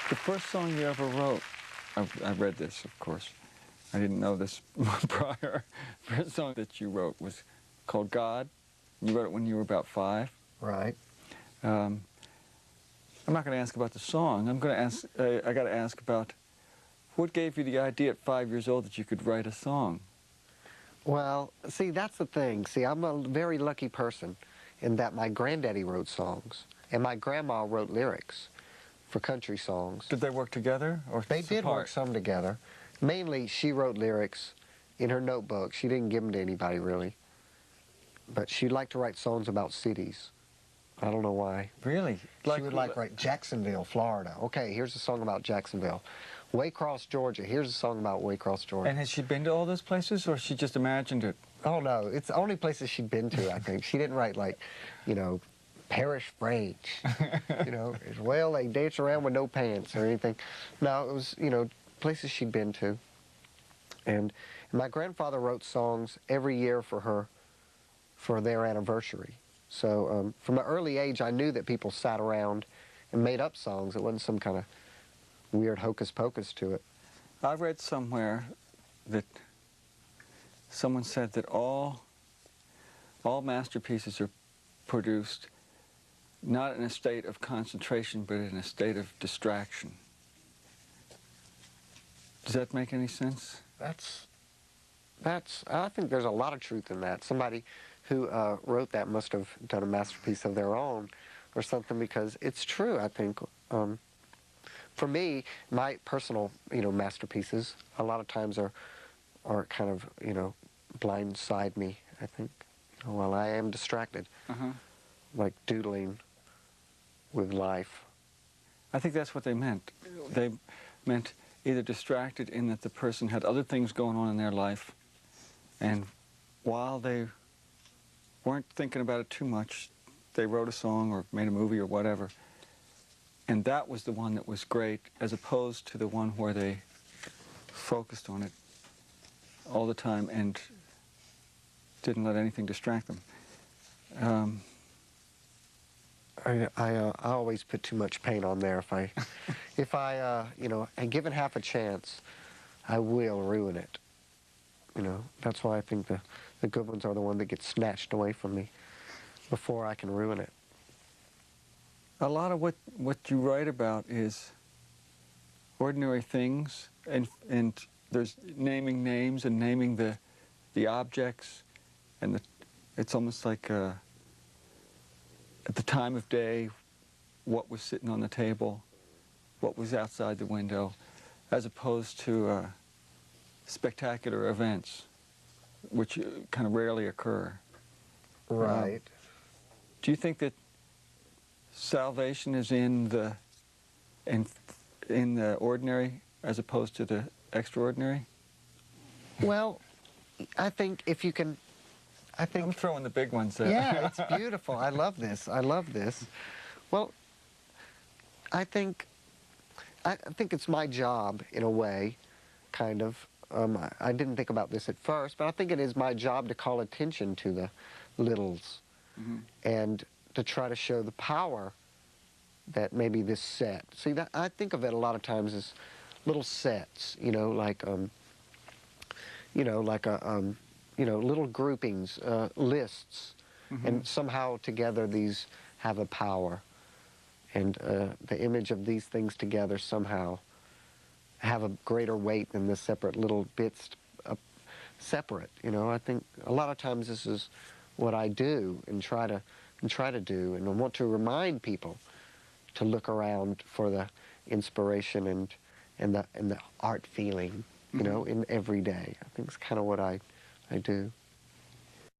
The first song you ever wrote, I read this, of course. I didn't know this prior. The first song that you wrote was called God. You wrote it when you were about 5. Right. I'm not going to ask about the song. I'm going to ask. I got to ask about what gave you the idea at 5 years old that you could write a song. Well, see, that's the thing. See, I'm a very lucky person in that my granddaddy wrote songs and my grandma wrote lyrics for country songs. Did they work together or They did work some together. Mainly, she wrote lyrics in her notebook. She didn't give them to anybody, really. But she liked to write songs about cities. I don't know why. Really? She would write Jacksonville, Florida. Okay, here's a song about Jacksonville. Waycross, Georgia. Here's a song about Waycross, Georgia. And has she been to all those places, or she just imagined it? Oh, no. It's the only places she'd been to, I think. She didn't write, like, you know, Parish Branch. You know, well, they dance around with no pants or anything. No, it was, you know, places she'd been to. And my grandfather wrote songs every year for her for their anniversary. So from an early age, I knew that people sat around and made up songs. It wasn't some kind of weird hocus pocus to it. I read somewhere that someone said that all masterpieces are produced not in a state of concentration, but in a state of distraction. Does that make any sense? I think there's a lot of truth in that. Somebody who wrote that must have done a masterpiece of their own or something, because it's true, I think. For me, my personal, you know, masterpieces a lot of times are kind of, you know, blindside me, I think, you know, while I am distracted, like doodling with life. I think that's what they meant. They meant either distracted in that the person had other things going on in their life, and while they weren't thinking about it too much, they wrote a song or made a movie or whatever, and that was the one that was great, as opposed to the one where they focused on it all the time and didn't let anything distract them. I always put too much paint on there. If I you know, and given half a chance, I will ruin it. You know, that's why I think the good ones are the ones that get snatched away from me before I can ruin it. A lot of what you write about is ordinary things, and there's naming names and naming the objects, and it's almost like at the time of day, what was sitting on the table, what was outside the window, as opposed to spectacular events, which kind of rarely occur. Right. Do you think that salvation is in the ordinary as opposed to the extraordinary? Well, I think if you can, I'm throwing the big ones there. Yeah, it's beautiful. I love this. I love this. Well, I think it's my job, in a way, kind of. I didn't think about this at first, but I think it is my job to call attention to the littles and to try to show the power that maybe this set. See, that I think of it a lot of times as little sets, you know, like little groupings, lists, and somehow together these have a power, and the image of these things together somehow have a greater weight than the separate little bits separate. You know, I think a lot of times this is what I do and try to do, and I want to remind people to look around for the inspiration and the art feeling, you know, in every day. I think it's kind of what I do.